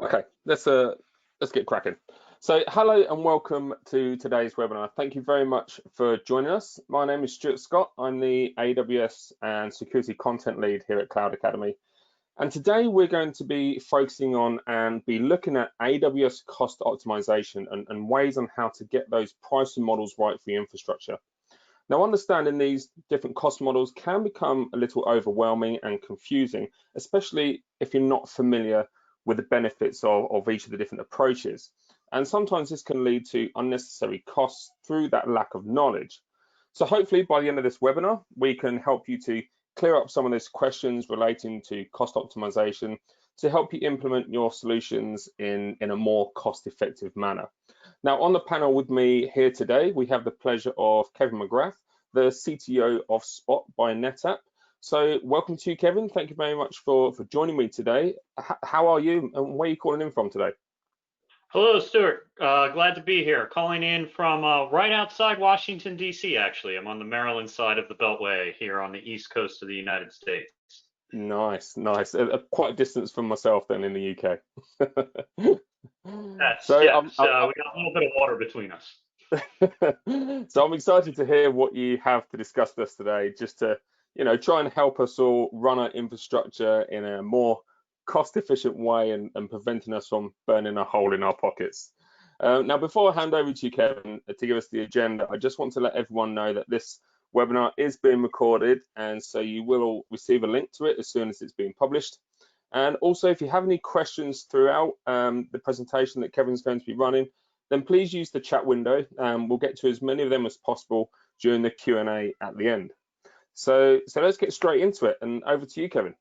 Okay, let's get cracking. So hello and welcome to today's webinar. Thank you very much for joining us. My name is Stuart Scott. I'm the AWS and Security Content Lead here at Cloud Academy. And today we're going to be focusing on and be looking at AWS cost optimization and ways on how to get those pricing models right for your infrastructure. Now, understanding these different cost models can become a little overwhelming and confusing, especially if you're not familiar with the benefits of each of the different approaches. And sometimes this can lead to unnecessary costs through that lack of knowledge. So hopefully by the end of this webinar, we can help you to clear up some of those questions relating to cost optimization to help you implement your solutions in a more cost-effective manner. Now, on the panel with me here today, we have the pleasure of Kevin McGrath, the CTO of Spot by Netapp. So welcome to you, Kevin. Thank you very much for joining me today. How are you and where are you calling in from today? Hello, Stuart. Glad to be here. Calling in from right outside Washington, D.C., actually. I'm on the Maryland side of the Beltway here on the East Coast of the United States. Nice, nice. Quite a distance from myself then in the UK. So we got a little bit of water between us. So I'm excited to hear what you have to discuss with us today, just to try and help us all run our infrastructure in a more cost-efficient way and preventing us from burning a hole in our pockets. Now, before I hand over to you, Kevin, to give us the agenda, I just want to let everyone know that this webinar is being recorded, and so you will all receive a link to it as soon as it's being published. And also, if you have any questions throughout the presentation that Kevin's going to be running, then please use the chat window. We'll get to as many of them as possible during the Q&A at the end. So let's get straight into it, and over to you, Kevin.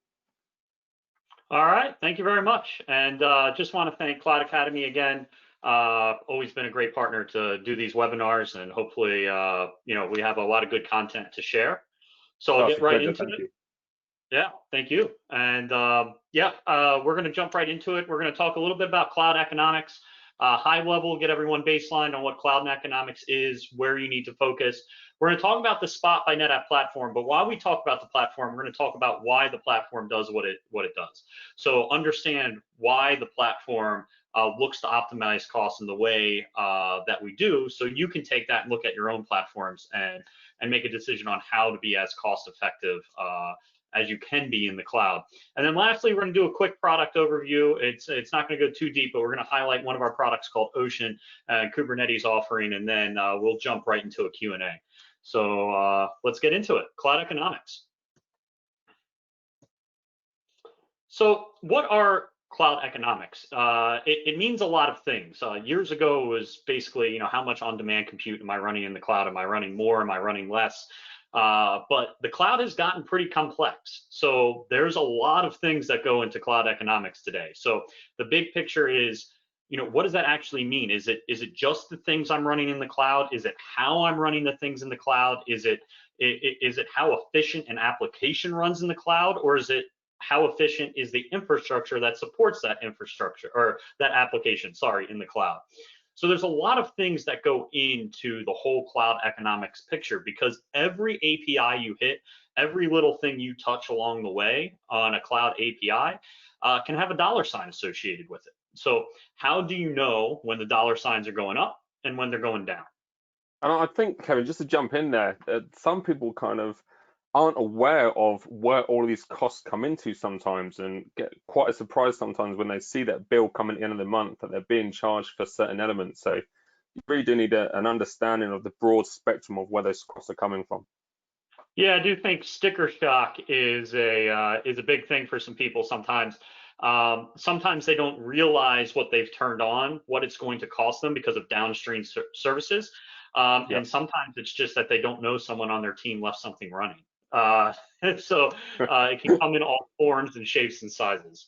All right, thank you very much. And just want to thank Cloud Academy again. Always been a great partner to do these webinars, and hopefully, we have a lot of good content to share. So I'll get right into it. Yeah, thank you. And we're going to jump right into it. We're going to talk a little bit about cloud economics, high level, get everyone baseline on what cloud economics is, where you need to focus. We're going to talk about the Spot by Netapp platform, but while we talk about the platform, we're going to talk about why the platform does what it does. So understand why the platform looks to optimize costs in the way that we do, so you can take that and look at your own platforms and make a decision on how to be as cost effective as you can be in the cloud. And then lastly, we're going to do a quick product overview. It's not going to go too deep, but we're going to highlight one of our products called Ocean, Kubernetes offering, and then we'll jump right into a Q&A. So let's get into it. Cloud economics. So what are cloud economics? It means a lot of things. Years ago, it was basically, how much on-demand compute am I running in the cloud? Am I running more? Am I running less? But the cloud has gotten pretty complex. So there's a lot of things that go into cloud economics today. So the big picture is, what does that actually mean? Is it just the things I'm running in the cloud? Is it how I'm running the things in the cloud? Is it how efficient an application runs in the cloud? Or is it how efficient is the infrastructure that supports that infrastructure or that application, in the cloud? So there's a lot of things that go into the whole cloud economics picture, because every API you hit, every little thing you touch along the way on a cloud API can have a dollar sign associated with it. So how do you know when the dollar signs are going up and when they're going down? And I think, Kevin, just to jump in there, some people kind of aren't aware of where all of these costs come into sometimes, and get quite a surprise sometimes when they see that bill come at the end of the month that they're being charged for certain elements. So you really do need an understanding of the broad spectrum of where those costs are coming from. Yeah, I do think sticker shock is a big thing for some people sometimes. Sometimes they don't realize what they've turned on, what it's going to cost them because of downstream services. And sometimes it's just that they don't know someone on their team left something running. So it can come in all forms and shapes and sizes.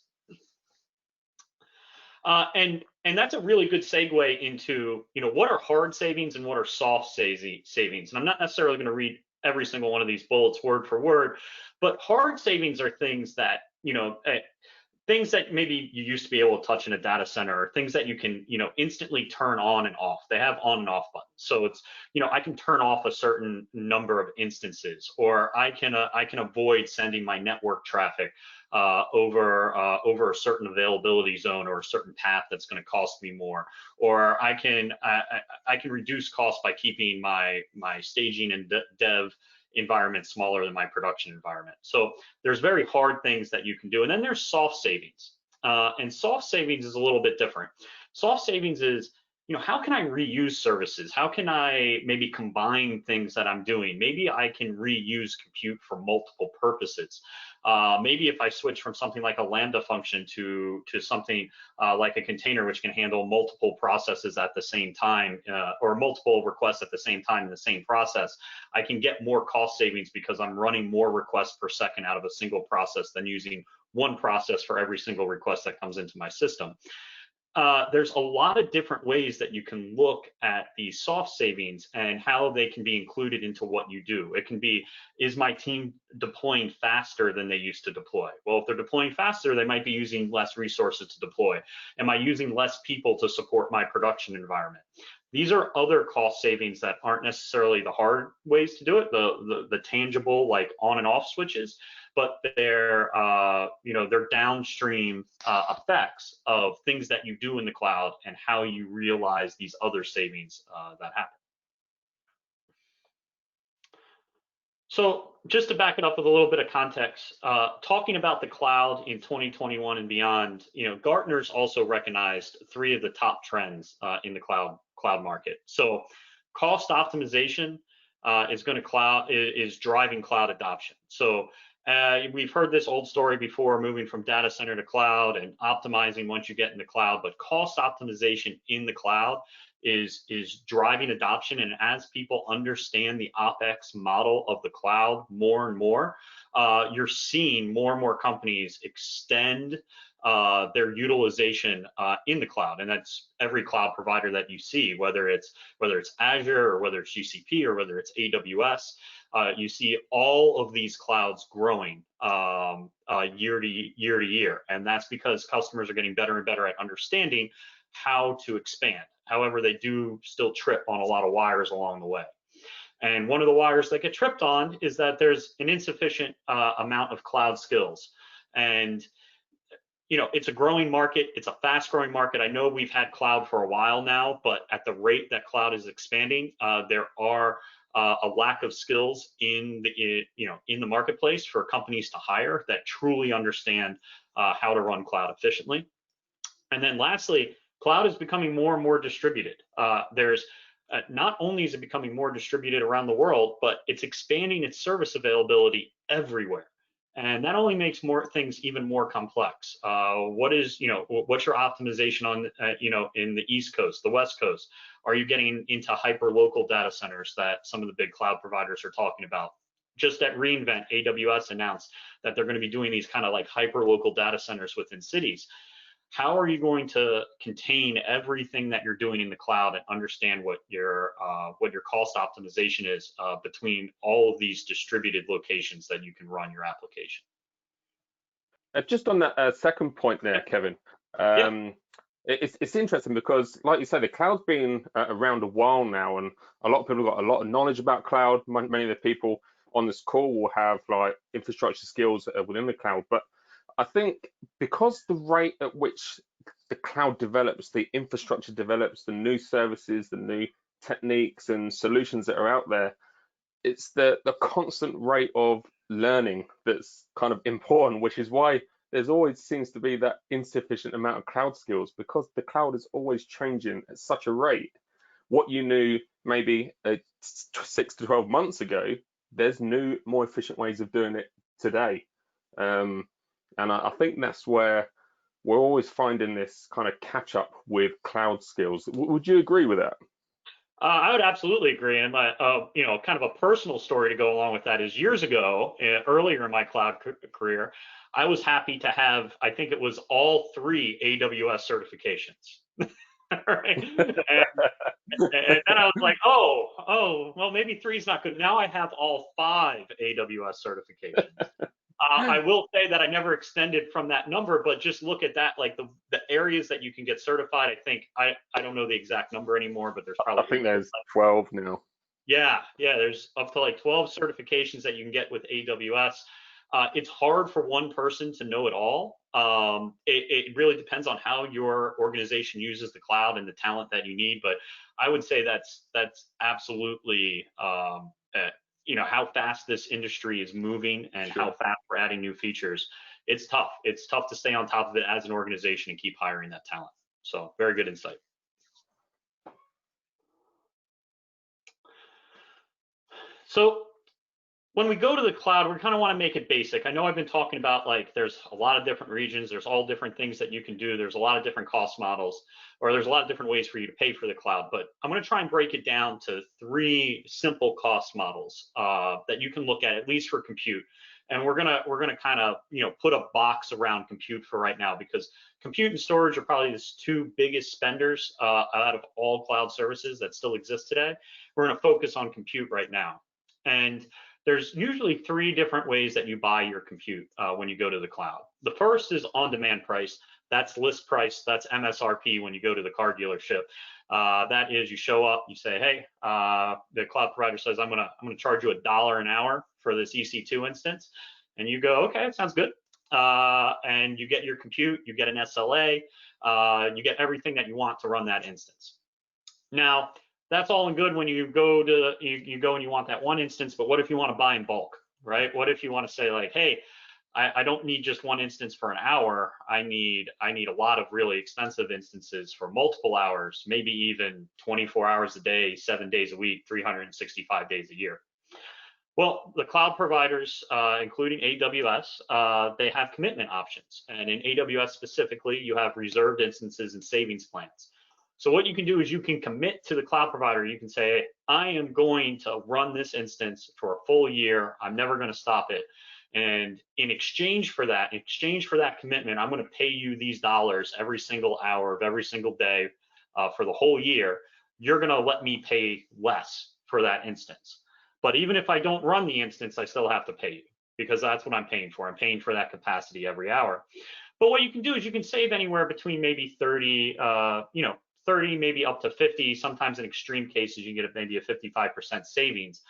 And that's a really good segue into, what are hard savings and what are soft savings. And I'm not necessarily going to read every single one of these bullets word for word, but hard savings are things that, things that maybe you used to be able to touch in a data center, or things that you can, instantly turn on and off. They have on and off buttons. So it's, I can turn off a certain number of instances, or I can avoid sending my network traffic over a certain availability zone or a certain path that's going to cost me more, or I can reduce costs by keeping my staging and dev environment smaller than my production environment. So there's very hard things that you can do. And then there's soft savings. And soft savings is a little bit different. Soft savings is, how can I reuse services? How can I maybe combine things that I'm doing? Maybe I can reuse compute for multiple purposes. Maybe if I switch from something like a Lambda function to something like a container, which can handle multiple processes at the same time, or multiple requests at the same time in the same process, I can get more cost savings because I'm running more requests per second out of a single process than using one process for every single request that comes into my system. There's a lot of different ways that you can look at these soft savings and how they can be included into what you do. It can be, is my team deploying faster than they used to deploy? Well, if they're deploying faster, they might be using less resources to deploy. Am I using less people to support my production environment? These are other cost savings that aren't necessarily the hard ways to do it, the tangible, like on and off switches, but they're downstream effects of things that you do in the cloud and how you realize these other savings that happen. So just to back it up with a little bit of context, talking about the cloud in 2021 and beyond, Gartner's also recognized 3 of the top trends in the cloud market. So cost optimization is driving cloud adoption. So we've heard this old story before, moving from data center to cloud and optimizing once you get in the cloud, but cost optimization in the cloud is driving adoption. And as people understand the OpEx model of the cloud more and more, you're seeing more and more companies extend their utilization in the cloud, and that's every cloud provider that you see, whether it's Azure or whether it's GCP or whether it's AWS. You see all of these clouds growing year to year, and that's because customers are getting better and better at understanding how to expand. However, they do still trip on a lot of wires along the way. And one of the wires that get tripped on is that there's an insufficient amount of cloud skills. And it's a growing market. It's a fast growing market. I know we've had cloud for a while now, but at the rate that cloud is expanding, there are a lack of skills in the marketplace for companies to hire that truly understand how to run cloud efficiently. And then lastly, cloud is becoming more and more distributed. Not only is it becoming more distributed around the world, but it's expanding its service availability everywhere. And that only makes things even more complex. What's your optimization on, in the East Coast, the West Coast? Are you getting into hyper local data centers that some of the big cloud providers are talking about? Just at reInvent, AWS announced that they're going to be doing these kind of like hyper local data centers within cities. How are you going to contain everything that you're doing in the cloud and understand what your cost optimization is between all of these distributed locations that you can run your application? Just on that second point there, Kevin, it's interesting because, like you said, the cloud's been around a while now, and a lot of people have got a lot of knowledge about cloud. Many of the people on this call will have like infrastructure skills within the cloud, but I think because the rate at which the cloud develops, the infrastructure develops, the new services, the new techniques and solutions that are out there, it's the constant rate of learning that's kind of important, which is why there's always seems to be that insufficient amount of cloud skills, because the cloud is always changing at such a rate. What you knew maybe 6 to 12 months ago, there's new, more efficient ways of doing it today. And I think that's where we're always finding this kind of catch up with cloud skills. Would you agree with that? I would absolutely agree. And my, kind of a personal story to go along with that is years ago, earlier in my cloud career, I was happy to have, I think it was all 3 AWS certifications. Right? And then I was like, well, maybe 3 is not good. Now I have all 5 AWS certifications. I will say that I never extended from that number, but just look at that, like the areas that you can get certified. I think I don't know the exact number anymore, but there's I probably think there's 12 now. yeah, there's up to like 12 certifications that you can get with AWS. It's hard for one person to know it all. It really depends on how your organization uses the cloud and the talent that you need. But I would say that's absolutely how fast this industry is moving and Sure. how fast we're adding new features. It's tough. It's tough to stay on top of it as an organization and keep hiring that talent. So very good insight. So when we go to the cloud, we kind of want to make it basic. I know I've been talking about like there's a lot of different regions, there's all different things that you can do, there's a lot of different cost models, or there's a lot of different ways for you to pay for the cloud. But I'm going to try and break it down to 3 simple cost models that you can look at least for compute. And we're gonna kind of put a box around compute for right now, because compute and storage are probably the 2 biggest spenders out of all cloud services that still exist today. We're going to focus on compute right now. And there's usually 3 different ways that you buy your compute when you go to the cloud. The first is on-demand price. That's list price. That's MSRP when you go to the car dealership. That is, you show up, you say, hey, the cloud provider says, I'm gonna charge you $1 an hour for this EC2 instance, and you go, okay, it sounds good. And you get your compute, you get an SLA, you get everything that you want to run that instance. Now, that's all and good when you go to you go and you want that one instance, but what if you want to buy in bulk, right? What if you want to say like, hey, I don't need just one instance for an hour. I need a lot of really expensive instances for multiple hours, maybe even 24 hours a day, 7 days a week, 365 days a year. Well, the cloud providers, including AWS, they have commitment options. And in AWS specifically, you have reserved instances and savings plans. So what you can do is you can commit to the cloud provider. You can say, I am going to run this instance for a full year. I'm never going to stop it. And in exchange for that commitment, I'm going to pay you these dollars every single hour of every single day for the whole year. You're going to let me pay less for that instance. But even if I don't run the instance, I still have to pay you, because that's what I'm paying for. I'm paying for that capacity every hour. But what you can do is you can save anywhere between maybe 30, 30, maybe up to 50. Sometimes in extreme cases, you get maybe a 55% savings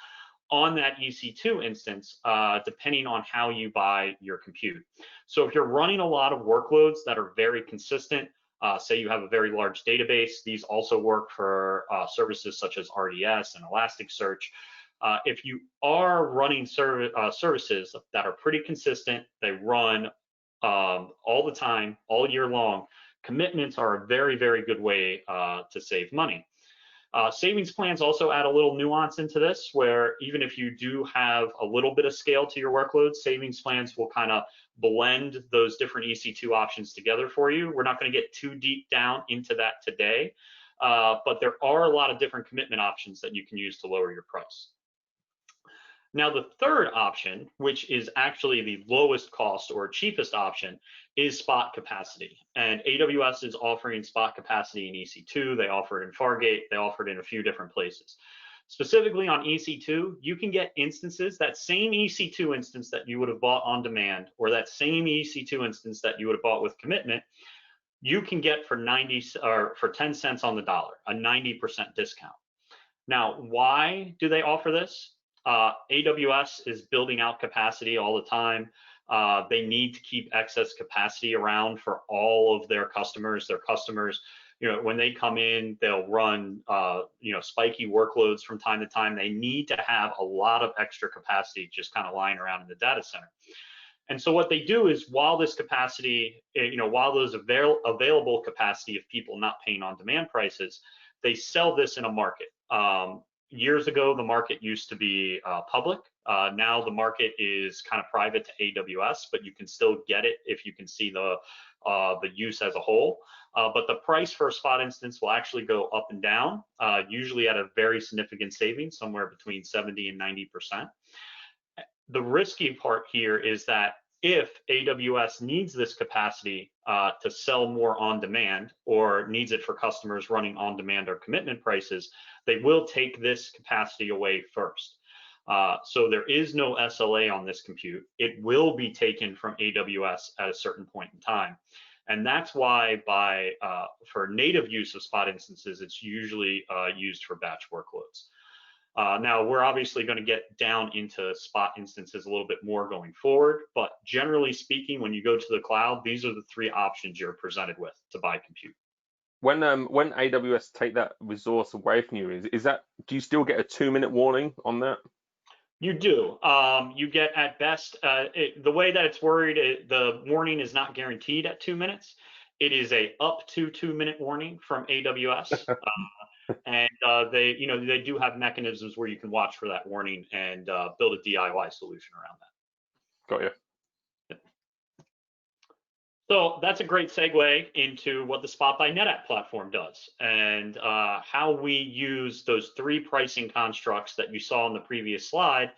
on that EC2 instance, depending on how you buy your compute. So if you're running a lot of workloads that are very consistent, say you have a very large database, these also work for services such as RDS and Elasticsearch. If you are running services that are pretty consistent, they run all the time, all year long, commitments are a very, very good way to save money. Savings plans also add a little nuance into this, where even if you do have a little bit of scale to your workloads, savings plans will kind of blend those different EC2 options together for you. We're not going to get too deep down into that today, but there are a lot of different commitment options that you can use to lower your price. Now, the third option, which is actually the lowest cost or cheapest option, is spot capacity. And AWS is offering spot capacity in EC2. They offer it in Fargate. They offer it in a few different places. Specifically on EC2, you can get instances, that same EC2 instance that you would have bought on demand, or that same EC2 instance that you would have bought with commitment, you can get for 10 cents on the dollar, a 90% discount. Now, why do they offer this? AWS is building out capacity all the time. They need to keep excess capacity around for all of their customers. Their customers, when they come in, they'll run, spiky workloads from time to time. They need to have a lot of extra capacity just kind of lying around in the data center. And so what they do is, while this capacity, while there's available capacity of people not paying on demand prices, they sell this in a market. Years ago, the market used to be public. Now the market is kind of private to AWS, but you can still get it if you can see the use as a whole. But the price for a spot instance will actually go up and down, usually at a very significant savings, somewhere between 70 and 90%. The risky part here is that if AWS needs this capacity to sell more on demand, or needs it for customers running on demand or commitment prices, they will take this capacity away first. So there is no SLA on this compute. It will be taken from AWS at a certain point in time. And that's why for native use of Spot instances, it's usually used for batch workloads. Now, we're obviously going to get down into Spot instances a little bit more going forward, but generally speaking, when you go to the cloud, these are the three options you're presented with to buy compute. When AWS take that resource away from you, is that, do you still get a 2-minute warning on that? You do. You get at best, the way that it's worded, the warning is not guaranteed at 2 minutes. It is a up to 2-minute warning from AWS. And they do have mechanisms where you can watch for that warning and build a DIY solution around that. Got you. So that's a great segue into what the Spot by Netapp platform does and how we use those three pricing constructs that you saw in the previous slide.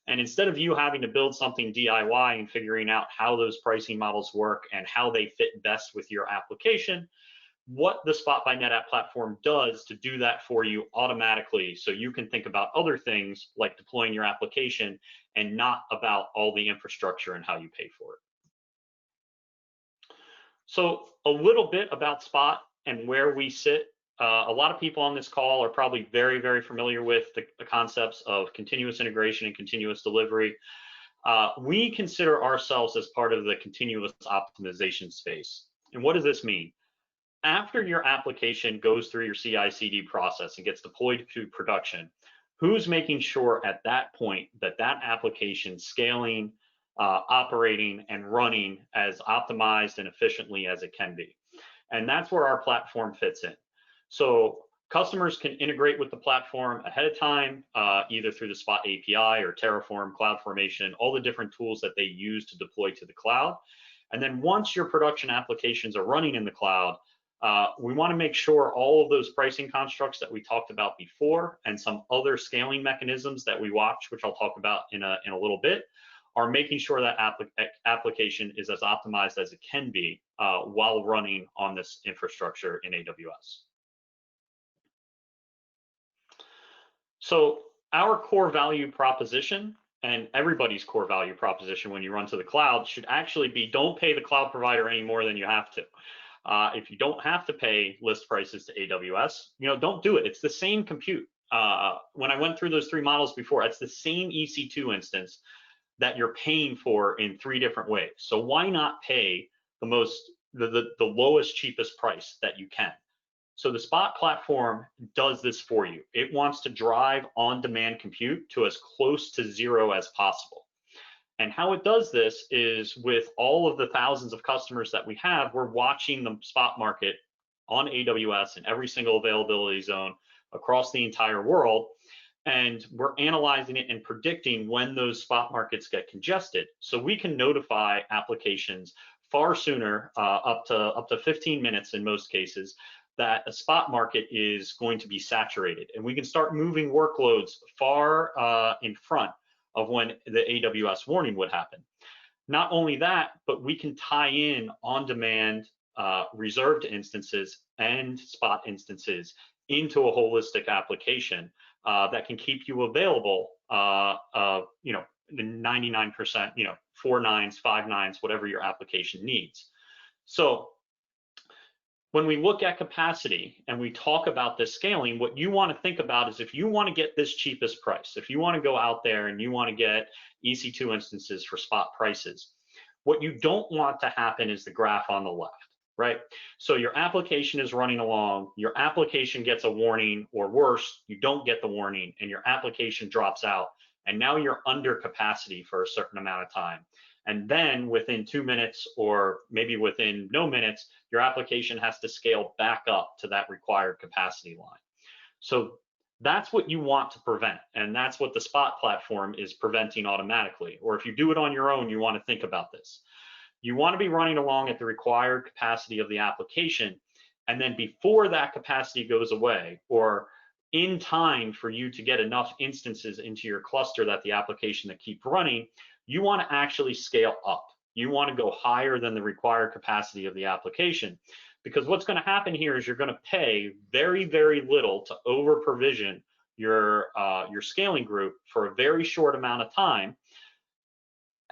And instead of you having to build something DIY and figuring out how those pricing models work and how they fit best with your application, what the Spot by Netapp platform does to do that for you automatically, so you can think about other things like deploying your application and not about all the infrastructure and how you pay for it. So a little bit about Spot and where we sit. A lot of people on this call are probably very, very familiar with the concepts of continuous integration and continuous delivery. We consider ourselves as part of the continuous optimization space. And what does this mean? After your application goes through your CI/CD process and gets deployed to production, who's making sure at that point that that application scaling, operating, and running as optimized and efficiently as it can be? And that's where our platform fits in. So customers can integrate with the platform ahead of time, either through the Spot API or Terraform, CloudFormation, all the different tools that they use to deploy to the cloud. And then once your production applications are running in the cloud, we want to make sure all of those pricing constructs that we talked about before and some other scaling mechanisms that we watch, which I'll talk about in a little bit, are making sure that application is as optimized as it can be while running on this infrastructure in AWS. So our core value proposition, and everybody's core value proposition when you run to the cloud, should actually be don't pay the cloud provider any more than you have to. If you don't have to pay list prices to AWS, don't do it. It's the same compute. When I went through those three models before, it's the same EC2 instance that you're paying for in three different ways. So why not pay the lowest, cheapest price that you can? So the Spot platform does this for you. It wants to drive on-demand compute to as close to zero as possible. And how it does this is with all of the thousands of customers that we have, we're watching the spot market on AWS in every single availability zone across the entire world. And we're analyzing it and predicting when those spot markets get congested. So we can notify applications far sooner, up to 15 minutes in most cases, that a spot market is going to be saturated. And we can start moving workloads far in front of when the AWS warning would happen. Not only that, but we can tie in on-demand reserved instances and spot instances into a holistic application that can keep you available, 99%, 4 nines, 5 nines, whatever your application needs. So when we look at capacity and we talk about this scaling, what you want to think about is if you want to get this cheapest price, if you want to go out there and you want to get EC2 instances for spot prices, what you don't want to happen is the graph on the left, right? So your application is running along, your application gets a warning, or worse, you don't get the warning and your application drops out, and now you're under capacity for a certain amount of time. And then within 2 minutes or maybe within no minutes, your application has to scale back up to that required capacity line. So that's what you want to prevent. And that's what the Spot platform is preventing automatically. Or if you do it on your own, you want to think about this. You want to be running along at the required capacity of the application. And then before that capacity goes away, or in time for you to get enough instances into your cluster that the application that keep running, you want to actually scale up. You want to go higher than the required capacity of the application, because what's going to happen here is you're going to pay very, very little to over provision your scaling group for a very short amount of time,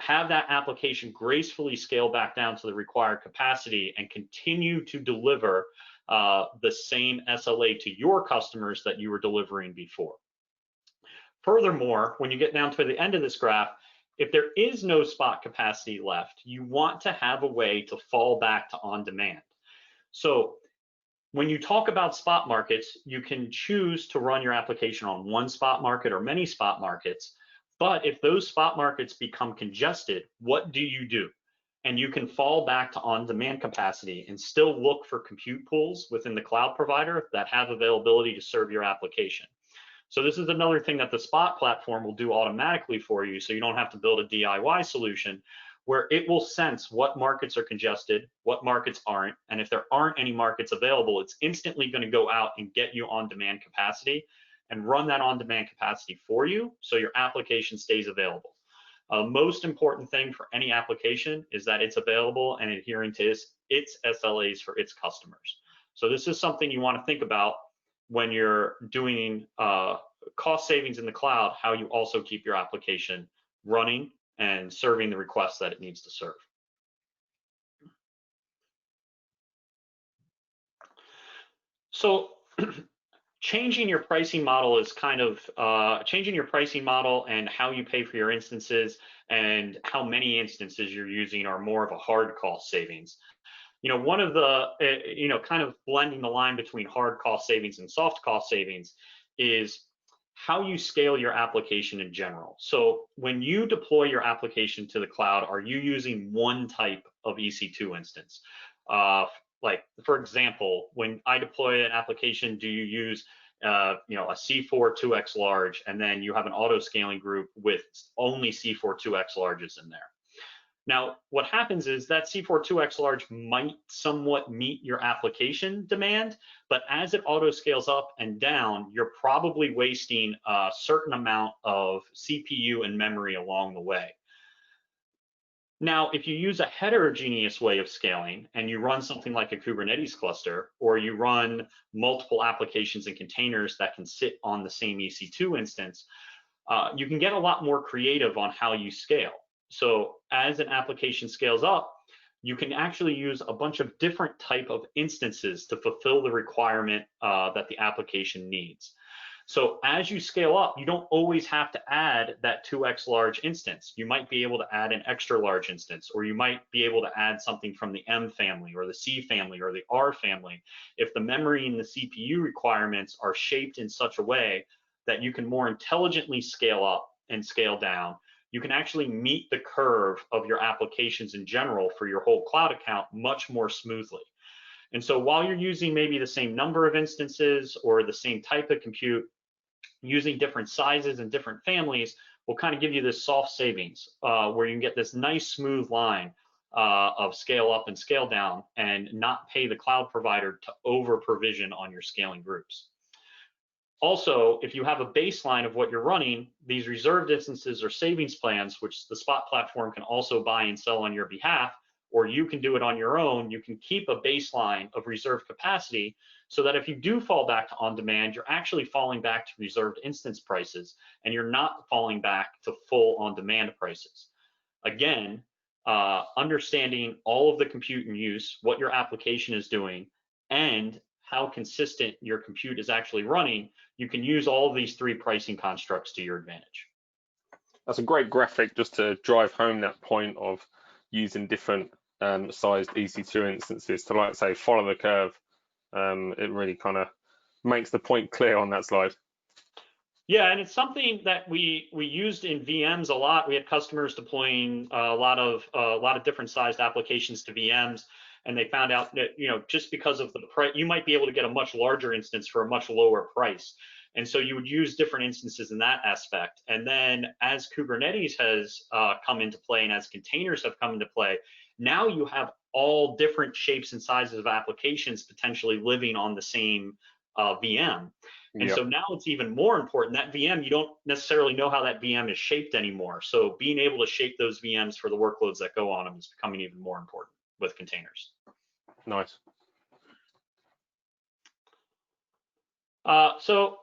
have that application gracefully scale back down to the required capacity and continue to deliver the same SLA to your customers that you were delivering before. Furthermore, when you get down to the end of this graph, if there is no spot capacity left, you want to have a way to fall back to on demand. So when you talk about spot markets, you can choose to run your application on one spot market or many spot markets. But if those spot markets become congested, what do? And you can fall back to on-demand capacity and still look for compute pools within the cloud provider that have availability to serve your application. So this is another thing that the Spot platform will do automatically for you, so you don't have to build a DIY solution, where it will sense what markets are congested, what markets aren't, and if there aren't any markets available, it's instantly going to go out and get you on-demand capacity and run that on-demand capacity for you so your application stays available. Most important thing for any application is that it's available and adhering to its SLAs for its customers. So this is something you want to think about when you're doing cost savings in the cloud, how you also keep your application running and serving the requests that it needs to serve. So changing your pricing model is kind of changing your pricing model and how you pay for your instances and how many instances you're using are more of a hard cost savings. One of the, kind of blending the line between hard cost savings and soft cost savings is how you scale your application in general. So when you deploy your application to the cloud, are you using one type of EC2 instance? Like, for example, when I deploy an application, do you use a C4 2x large, and then you have an auto scaling group with only C4 2x larges in there? Now, what happens is that C4 2x large might somewhat meet your application demand, but as it auto scales up and down, you're probably wasting a certain amount of CPU and memory along the way. Now, if you use a heterogeneous way of scaling and you run something like a Kubernetes cluster, or you run multiple applications and containers that can sit on the same EC2 instance, you can get a lot more creative on how you scale. So as an application scales up, you can actually use a bunch of different type of instances to fulfill the requirement that the application needs. So as you scale up, you don't always have to add that 2x large instance. You might be able to add an extra large instance, or you might be able to add something from the M family or the C family or the R family. If the memory and the CPU requirements are shaped in such a way that you can more intelligently scale up and scale down, you can actually meet the curve of your applications in general for your whole cloud account much more smoothly. And so while you're using maybe the same number of instances or the same type of compute, using different sizes and different families will kind of give you this soft savings where you can get this nice smooth line of scale up and scale down and not pay the cloud provider to over provision on your scaling groups. Also, if you have a baseline of what you're running, these reserved instances or savings plans, which the Spot platform can also buy and sell on your behalf, or you can do it on your own, you can keep a baseline of reserved capacity so that if you do fall back to on demand, you're actually falling back to reserved instance prices and you're not falling back to full on demand prices. Again, understanding all of the compute in use, what your application is doing, and how consistent your compute is actually running, you can use all of these three pricing constructs to your advantage. That's a great graphic just to drive home that point of using different sized EC2 instances to, like say, follow the curve. It really kind of makes the point clear on that slide. Yeah, and it's something that we used in VMs a lot. We had customers deploying a lot of different sized applications to VMs, and they found out that just because of the price, you might be able to get a much larger instance for a much lower price. And so you would use different instances in that aspect. And then as Kubernetes has come into play and as containers have come into play, now you have all different shapes and sizes of applications potentially living on the same VM. And so now it's even more important. That VM, you don't necessarily know how that VM is shaped anymore. So being able to shape those VMs for the workloads that go on them is becoming even more important with containers. Nice. So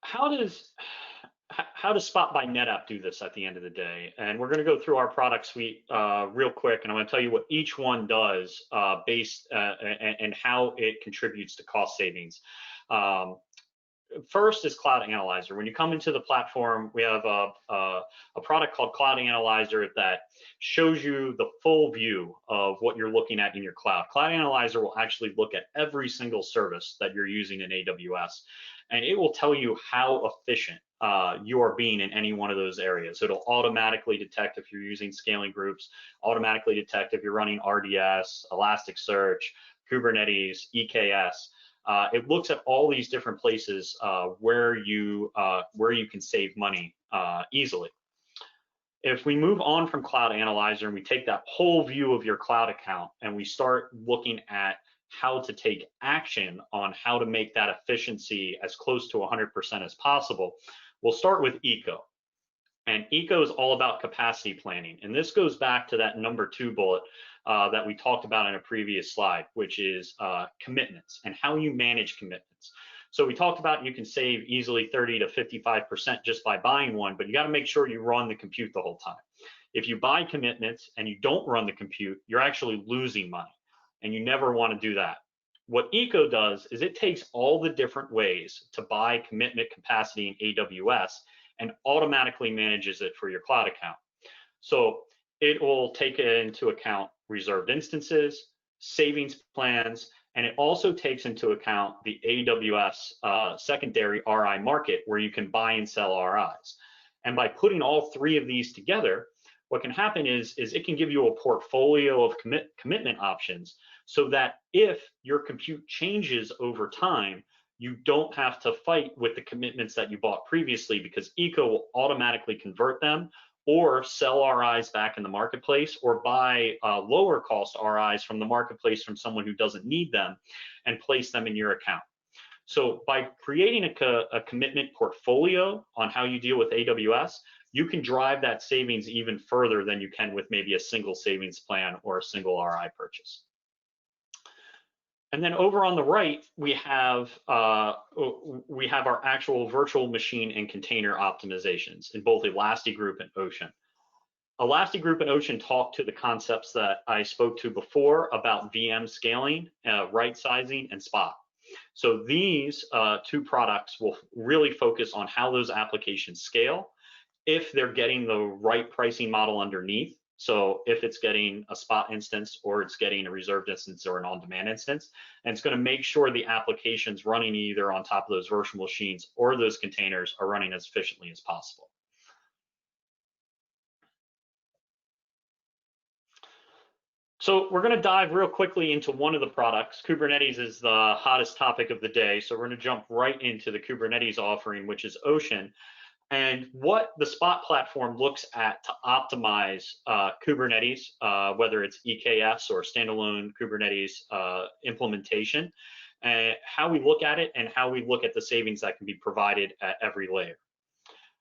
how does Spot by Netapp do this at the end of the day? And we're going to go through our product suite real quick, and I'm going to tell you what each one does based and how it contributes to cost savings. First is Cloud Analyzer. When you come into the platform, we have a product called Cloud Analyzer that shows you the full view of what you're looking at in your cloud. Cloud Analyzer will actually look at every single service that you're using in AWS, and it will tell you how efficient you are being in any one of those areas. It'll automatically detect if you're using scaling groups, automatically detect if you're running RDS, Elasticsearch, Kubernetes, EKS. It looks at all these different places where you can save money easily. If we move on from Cloud Analyzer and we take that whole view of your cloud account and we start looking at how to take action on how to make that efficiency as close to 100% as possible, we'll start with Eco. And Eco is all about capacity planning. And this goes back to that number 2 bullet that we talked about in a previous slide, which is commitments and how you manage commitments. So we talked about you can save easily 30 to 55% just by buying one, but you got to make sure you run the compute the whole time. If you buy commitments and you don't run the compute, you're actually losing money, and you never want to do that. What Eco does is it takes all the different ways to buy commitment capacity in AWS and automatically manages it for your cloud account. So it will take into account reserved instances, savings plans, and it also takes into account the AWS secondary RI market where you can buy and sell RIs. And by putting all 3 of these together, what can happen is it can give you a portfolio of commitment options so that if your compute changes over time, you don't have to fight with the commitments that you bought previously, because Eco will automatically convert them or sell RIs back in the marketplace, or buy lower cost RIs from the marketplace from someone who doesn't need them and place them in your account. So by creating a commitment portfolio on how you deal with AWS, you can drive that savings even further than you can with maybe a single savings plan or a single RI purchase. And then over on the right, we have our actual virtual machine and container optimizations in both Elastigroup and Ocean. Elastigroup and Ocean talk to the concepts that I spoke to before about VM scaling, right sizing, and Spot. So these 2 products will really focus on how those applications scale, if they're getting the right pricing model underneath. So if it's getting a Spot instance, or it's getting a reserved instance or an on-demand instance, and it's going to make sure the applications running either on top of those virtual machines or those containers are running as efficiently as possible. So we're going to dive real quickly into one of the products. Kubernetes is the hottest topic of the day, so we're going to jump right into the Kubernetes offering, which is Ocean. And what the Spot platform looks at to optimize Kubernetes, whether it's EKS or standalone Kubernetes implementation, and how we look at it and how we look at the savings that can be provided at every layer.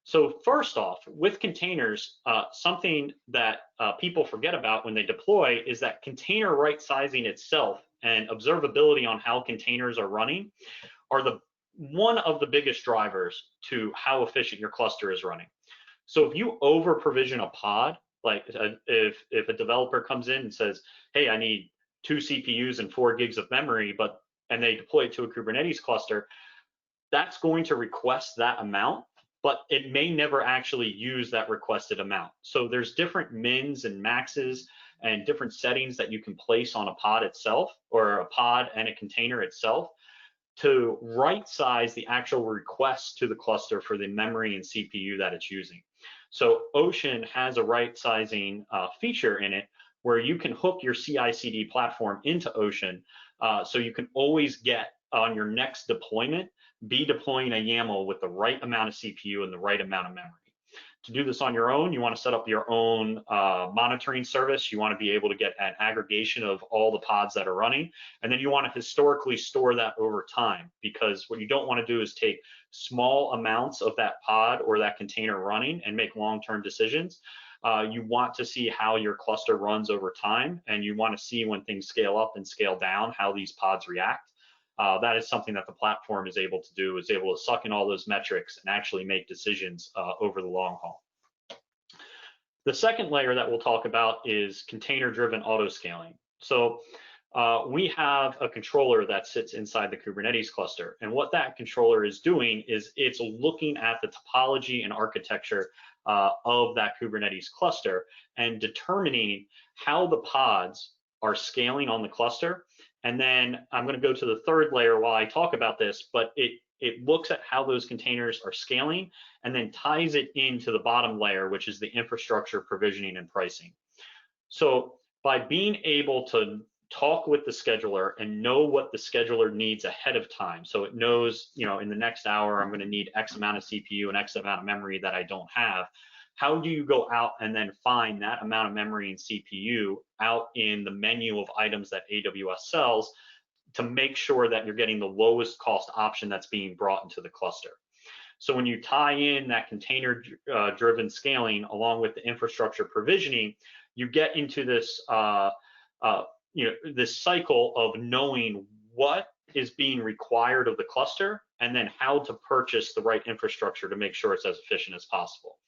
So first off, with containers, something that people forget about when they deploy is that container right sizing itself and observability on how containers are running are one of the biggest drivers to how efficient your cluster is running. So if you over provision a pod, like if a developer comes in and says, hey, I need 2 CPUs and 4 gigs of memory, and they deploy it to a Kubernetes cluster, that's going to request that amount, but it may never actually use that requested amount. So there's different mins and maxes and different settings that you can place on a pod itself, or a pod and a container itself, to right size the actual request to the cluster for the memory and CPU that it's using. So Ocean has a right sizing feature in it where you can hook your CI/CD platform into Ocean, so you can always get on your next deployment, be deploying a YAML with the right amount of CPU and the right amount of memory. To do this on your own, you want to set up your own monitoring service. You want to be able to get an aggregation of all the pods that are running, and then you want to historically store that over time, because what you don't want to do is take small amounts of that pod or that container running and make long-term decisions. You want to see how your cluster runs over time, and you want to see when things scale up and scale down, how these pods react. that is something that the platform is able to do, is able to suck in all those metrics and actually make decisions over the long haul. The second layer that we'll talk about is container-driven auto scaling. So we have a controller that sits inside the Kubernetes cluster. And what that controller is doing is it's looking at the topology and architecture of that Kubernetes cluster and determining how the pods are scaling on the cluster. And then I'm going to go to the third layer while I talk about this, but it looks at how those containers are scaling and then ties it into the bottom layer, which is the infrastructure provisioning and pricing. So by being able to talk with the scheduler and know what the scheduler needs ahead of time, so it knows, in the next hour, I'm going to need X amount of CPU and X amount of memory that I don't have. How do you go out and then find that amount of memory and CPU out in the menu of items that AWS sells to make sure that you're getting the lowest cost option that's being brought into the cluster? So when you tie in that container-driven scaling along with the infrastructure provisioning, you get into this, this cycle of knowing what is being required of the cluster and then how to purchase the right infrastructure to make sure it's as efficient as possible.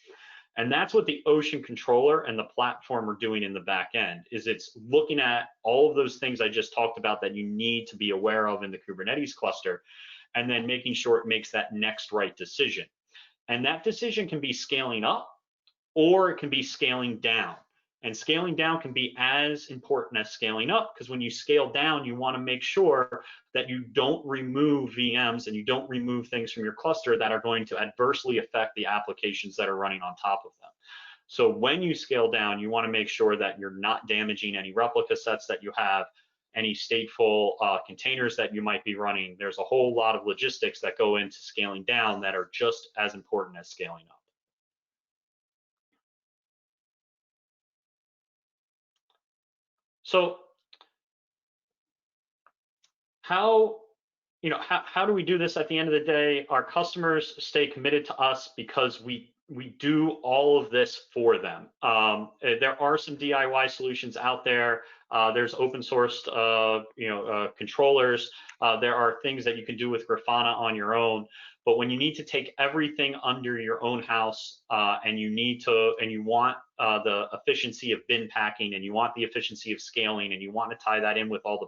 And that's what the Ocean controller and the platform are doing in the back end, is it's looking at all of those things I just talked about that you need to be aware of in the Kubernetes cluster, and then making sure it makes that next right decision. And that decision can be scaling up or it can be scaling down. And scaling down can be as important as scaling up, because when you scale down, you want to make sure that you don't remove VMs and you don't remove things from your cluster that are going to adversely affect the applications that are running on top of them. So when you scale down, you want to make sure that you're not damaging any replica sets that you have, any stateful containers that you might be running. There's a whole lot of logistics that go into scaling down that are just as important as scaling up. So how do we do this at the end of the day? Our customers stay committed to us because we do all of this for them. There are some DIY solutions out there. There's open sourced controllers. There are things that you can do with Grafana on your own. But when you need to take everything under your own house and you want the efficiency of bin packing, and you want the efficiency of scaling, and you want to tie that in with all the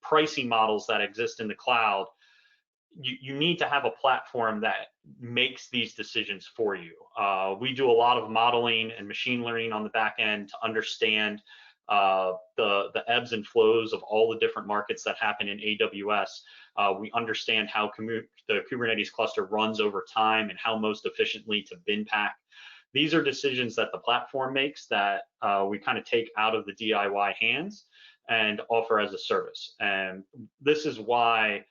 pricing models that exist in the cloud, you need to have a platform that makes these decisions for you. We do a lot of modeling and machine learning on the back end to understand the ebbs and flows of all the different markets that happen in AWS. We understand how the Kubernetes cluster runs over time and how most efficiently to bin pack. These are decisions that the platform makes that we kind of take out of the DIY hands and offer as a service. And this is why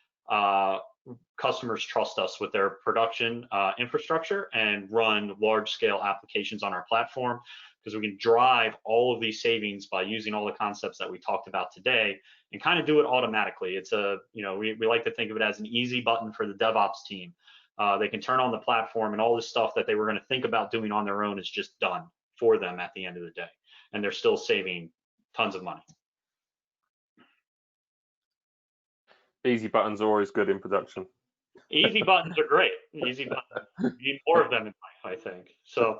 customers trust us with their production infrastructure and run large-scale applications on our platform, because we can drive all of these savings by using all the concepts that we talked about today and kind of do it automatically. It's we like to think of it as an easy button for the DevOps team. They can turn on the platform and all this stuff that they were going to think about doing on their own is just done for them at the end of the day. And they're still saving tons of money. Easy buttons are always good in production. Easy buttons are great. Easy buttons. We need more of them in life, I think. So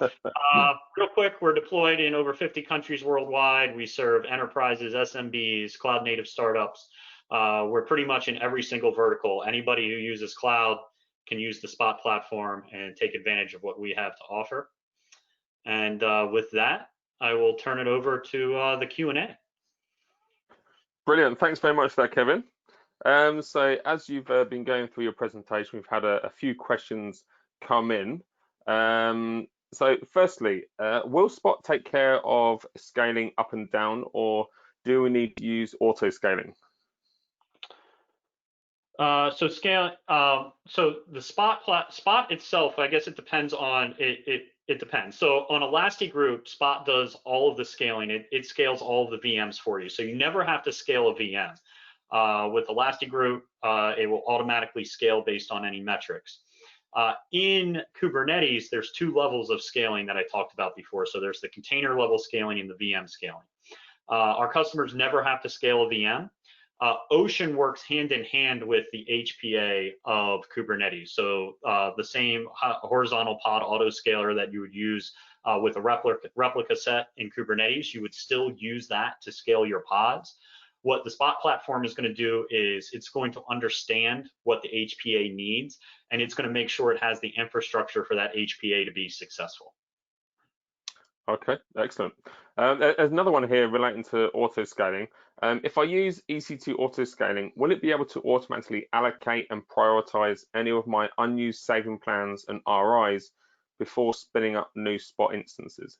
real quick, we're deployed in over 50 countries worldwide. We serve enterprises, SMBs, cloud native startups. We're pretty much in every single vertical. Anybody who uses cloud can use the Spot platform and take advantage of what we have to offer. And with that, I will turn it over to the Q&A. Brilliant. Thanks very much for that, Kevin. So as you've been going through your presentation, we've had a few questions come in. So firstly, will Spot take care of scaling up and down, or do we need to use auto scaling? So the Spot itself, I guess it depends on it depends. So on Elastic Group, Spot does all of the scaling. It scales all of the VMs for you. So you never have to scale a VM. With Elastic Group, it will automatically scale based on any metrics. In Kubernetes, there's two levels of scaling that I talked about before. So there's the container level scaling and the VM scaling. Our customers never have to scale a VM. Ocean works hand in hand with the HPA of Kubernetes. So the same horizontal pod autoscaler that you would use with a replica set in Kubernetes, you would still use that to scale your pods. What the Spot platform is going to do is it's going to understand what the HPA needs, and it's going to make sure it has the infrastructure for that HPA to be successful. Okay, excellent. There's another one here relating to auto scaling. If I use EC2 auto scaling, will it be able to automatically allocate and prioritize any of my unused saving plans and RIs before spinning up new Spot instances?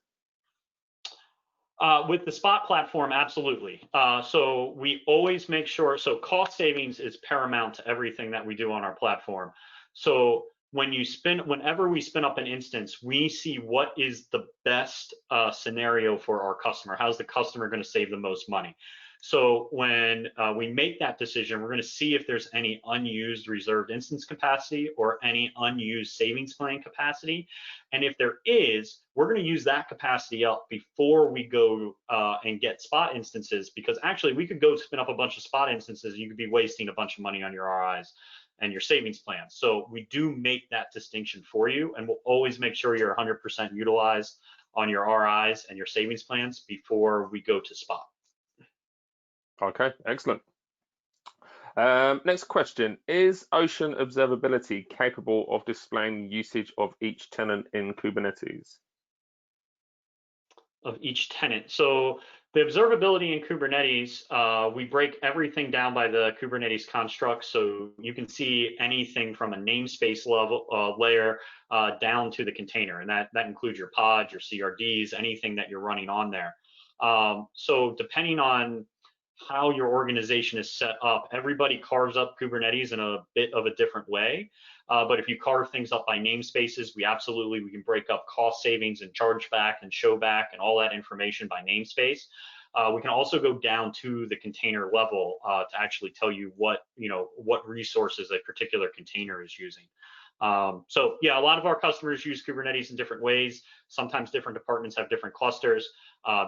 With the Spot platform, absolutely. So we always make sure, so cost savings is paramount to everything that we do on our platform. So whenever we spin up an instance, we see what is the best scenario for our customer. How's the customer going to save the most money? So when we make that decision, we're going to see if there's any unused reserved instance capacity or any unused savings plan capacity. And if there is, we're going to use that capacity up before we go and get Spot instances, because actually we could go spin up a bunch of Spot instances. You could be wasting a bunch of money on your RIs and your savings plans. So we do make that distinction for you, and we'll always make sure you're 100% utilized on your RIs and your savings plans before we go to Spot. Okay, excellent. Next question, is Ocean Observability capable of displaying usage of each tenant in Kubernetes? Of each tenant. So the observability in Kubernetes, we break everything down by the Kubernetes construct. So you can see anything from a namespace level layer down to the container, and that includes your pods, your CRDs, anything that you're running on there. So depending on how your organization is set up, everybody carves up Kubernetes in a bit of a different way. But if you carve things up by namespaces, we can break up cost savings and chargeback and showback and all that information by namespace. We can also go down to the container level to actually tell you what resources a particular container is using. So yeah, a lot of our customers use Kubernetes in different ways. Sometimes different departments have different clusters.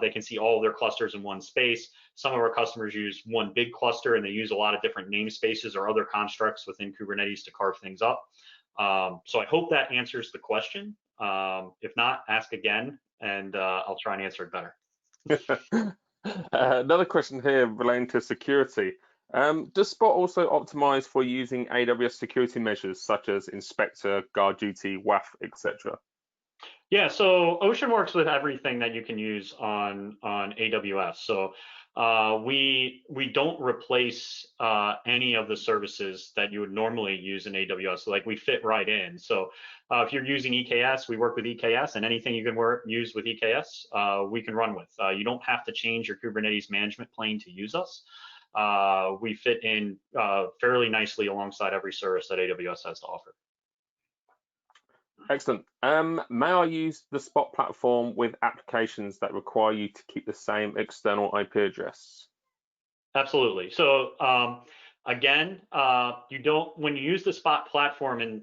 They can see all of their clusters in one space. Some of our customers use one big cluster, and they use a lot of different namespaces or other constructs within Kubernetes to carve things up. So I hope that answers the question. If not, ask again, and I'll try and answer it better. Another question here relating to security. Does Spot also optimize for using AWS security measures such as Inspector, Guard Duty, WAF, etc.? Yeah, so Ocean works with everything that you can use on AWS. So we don't replace any of the services that you would normally use in AWS. So like we fit right in. So if you're using EKS, we work with EKS, and anything you can use with EKS, we can run with. You don't have to change your Kubernetes management plane to use us. We fit in fairly nicely alongside every service that AWS has to offer. Excellent. May I use the Spot platform with applications that require you to keep the same external IP address? Absolutely. So again, when you use the Spot platform, and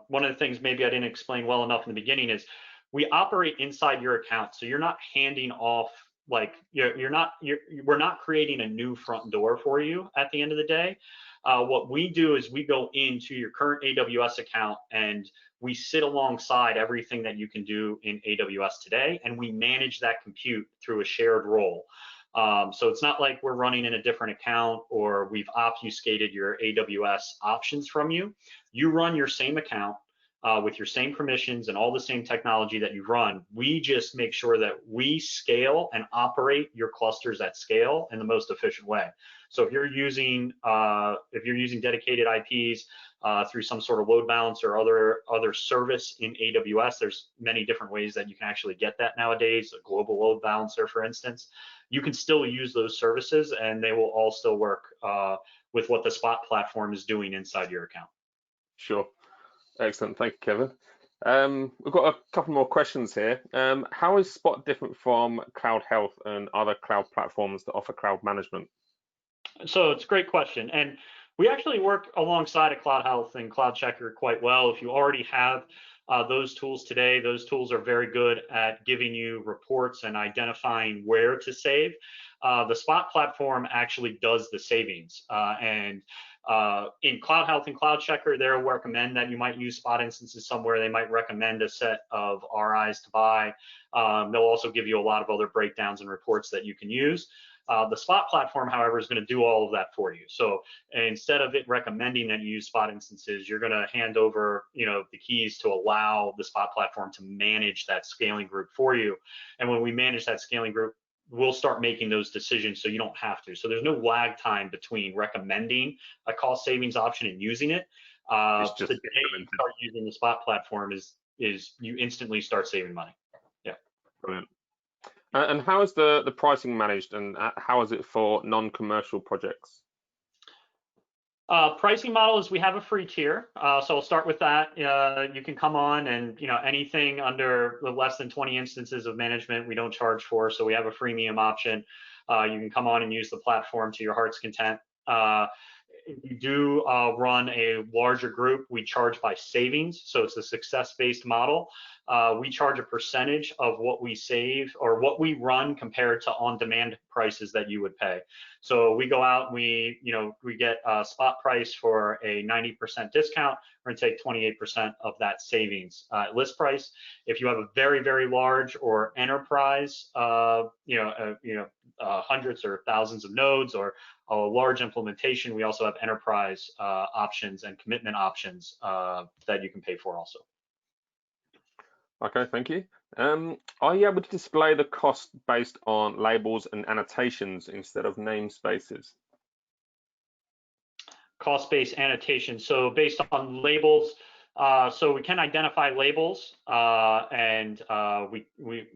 one of the things maybe I didn't explain well enough in the beginning is we operate inside your account. So you're not handing off, like we're not creating a new front door for you at the end of the day. What we do is we go into your current AWS account and we sit alongside everything that you can do in AWS today, and we manage that compute through a shared role. So it's not like we're running in a different account or we've obfuscated your AWS options from you. You run your same account with your same permissions and all the same technology that you run. We just make sure that we scale and operate your clusters at scale in the most efficient way. So if you're using dedicated IPs through some sort of load balancer or other service in AWS, there's many different ways that you can actually get that nowadays. A global load balancer, for instance, you can still use those services, and they will all still work with what the Spot platform is doing inside your account. Sure. Excellent. Thank you, Kevin. We've got a couple more questions here. How is Spot different from Cloud Health and other cloud platforms that offer cloud management? So it's a great question. And we actually work alongside a Cloud Health and Cloud Checker quite well. If you already have those tools today, those tools are very good at giving you reports and identifying where to save. the Spot platform actually does the savings. And in Cloud Health and Cloud Checker, they'll recommend that you might use Spot instances somewhere. They might recommend a set of RIs to buy. They'll also give you a lot of other breakdowns and reports that you can use. The Spot platform, however, is going to do all of that for you. So instead of it recommending that you use Spot instances, you're going to hand over, the keys to allow the Spot platform to manage that scaling group for you. And when we manage that scaling group, we'll start making those decisions so you don't have to. So there's no lag time between recommending a cost savings option and using it. It's just the day you start using the Spot platform is you instantly start saving money. Yeah. Brilliant. And how is the pricing managed, and how is it for non-commercial projects? Pricing model is we have a free tier. So I'll start with that. You can come on and, anything under less than 20 instances of management, we don't charge for. So we have a freemium option. You can come on and use the platform to your heart's content. If you do run a larger group, we charge by savings. So it's a success-based model. We charge a percentage of what we save or what we run compared to on-demand prices that you would pay. So we go out, we get a spot price for a 90% discount. We're going to take 28% of that savings list price. If you have a very, very large or enterprise, hundreds or thousands of nodes or a large implementation, we also have enterprise options and commitment options that you can pay for also. Okay, thank you. Are you able to display the cost based on labels and annotations instead of namespaces? Cost-based annotation. So based on labels, so we can identify labels, and we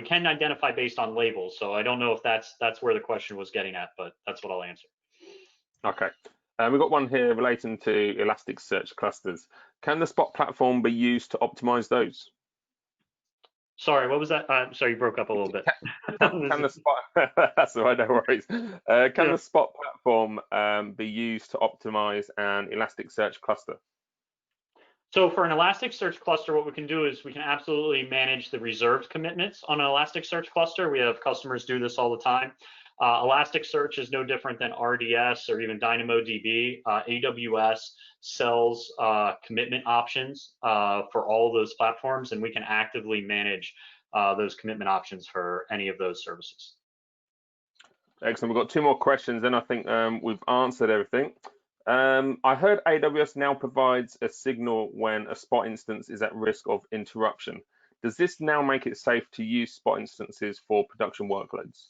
can identify based on labels. So I don't know if that's where the question was getting at, but that's what I'll answer. Okay. We've got one here relating to Elasticsearch clusters. Can the Spot platform be used to optimize those? Sorry, what was that? Sorry, you broke up a little bit. Can the Spot? That's all right, no worries. Can the Spot platform be used to optimize an Elasticsearch cluster? So for an Elasticsearch cluster, what we can do is we can absolutely manage the reserved commitments on an Elasticsearch cluster. We have customers do this all the time. Elasticsearch is no different than RDS or even DynamoDB. AWS sells commitment options for all of those platforms, and we can actively manage those commitment options for any of those services. Excellent. We've got two more questions, then I think we've answered everything. I heard AWS now provides a signal when a Spot instance is at risk of interruption. Does this now make it safe to use Spot instances for production workloads?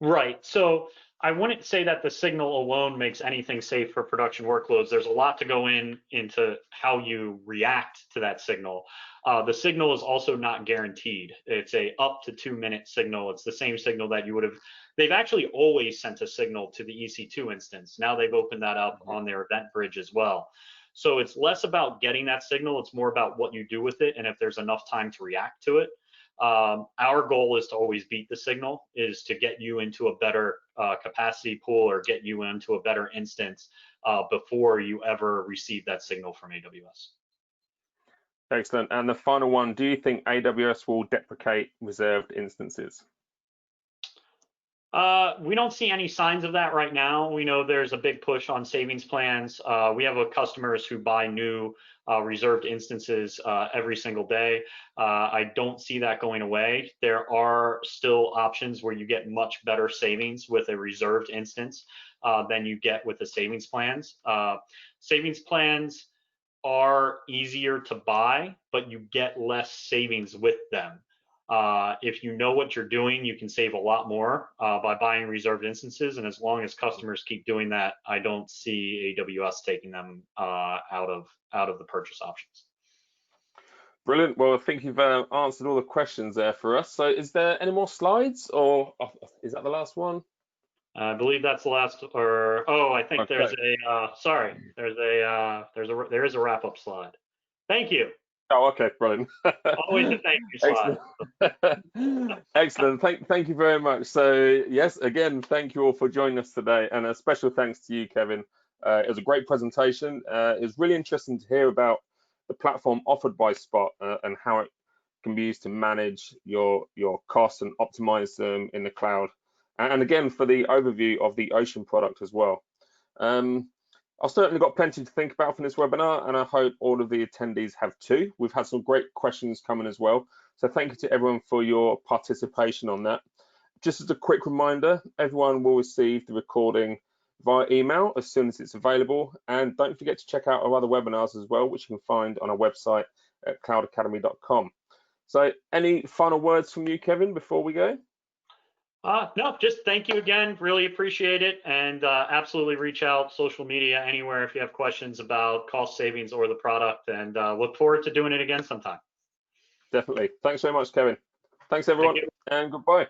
Right. So I wouldn't say that the signal alone makes anything safe for production workloads. There's a lot to go into how you react to that signal. The signal is also not guaranteed. It's a up to 2-minute signal. It's the same signal that you would have. They've actually always sent a signal to the EC2 instance. Now they've opened that up on their event bridge as well. So it's less about getting that signal. It's more about what you do with it and if there's enough time to react to it. Our goal is to always beat the signal, is to get you into a better capacity pool or get you into a better instance before you ever receive that signal from AWS. Excellent. And the final one, do you think AWS will deprecate reserved instances? We don't see any signs of that right now. We know there's a big push on savings plans. We have customers who buy new reserved instances every single day. I don't see that going away. There are still options where you get much better savings with a reserved instance than you get with the savings plans. Savings plans are easier to buy, but you get less savings with them. If you know what you're doing, you can save a lot more by buying reserved instances. And as long as customers keep doing that, I don't see AWS taking them out of the purchase options. Brilliant. Well, I think you've answered all the questions there for us. So is there any more slides, or is that the last one? I believe that's the last, I think okay. There is a wrap-up slide. Thank you. Oh, okay, brilliant. Always a thank you slide. Excellent. Excellent. Thank you very much. So yes, again, thank you all for joining us today, and a special thanks to you, Kevin. It was a great presentation. It was really interesting to hear about the platform offered by Spot and how it can be used to manage your costs and optimize them in the cloud, and again for the overview of the Ocean product as well. I've certainly got plenty to think about from this webinar, and I hope all of the attendees have too. We've had some great questions coming as well, so thank you to everyone for your participation on that. Just as a quick reminder, everyone will receive the recording via email as soon as it's available, and don't forget to check out our other webinars as well, which you can find on our website at cloudacademy.com. So any final words from you, Kevin, before we go? No, just thank you again. Really appreciate it. And absolutely reach out social media anywhere if you have questions about cost savings or the product, and look forward to doing it again sometime. Definitely. Thanks very much, Kevin. Thanks, everyone, and goodbye.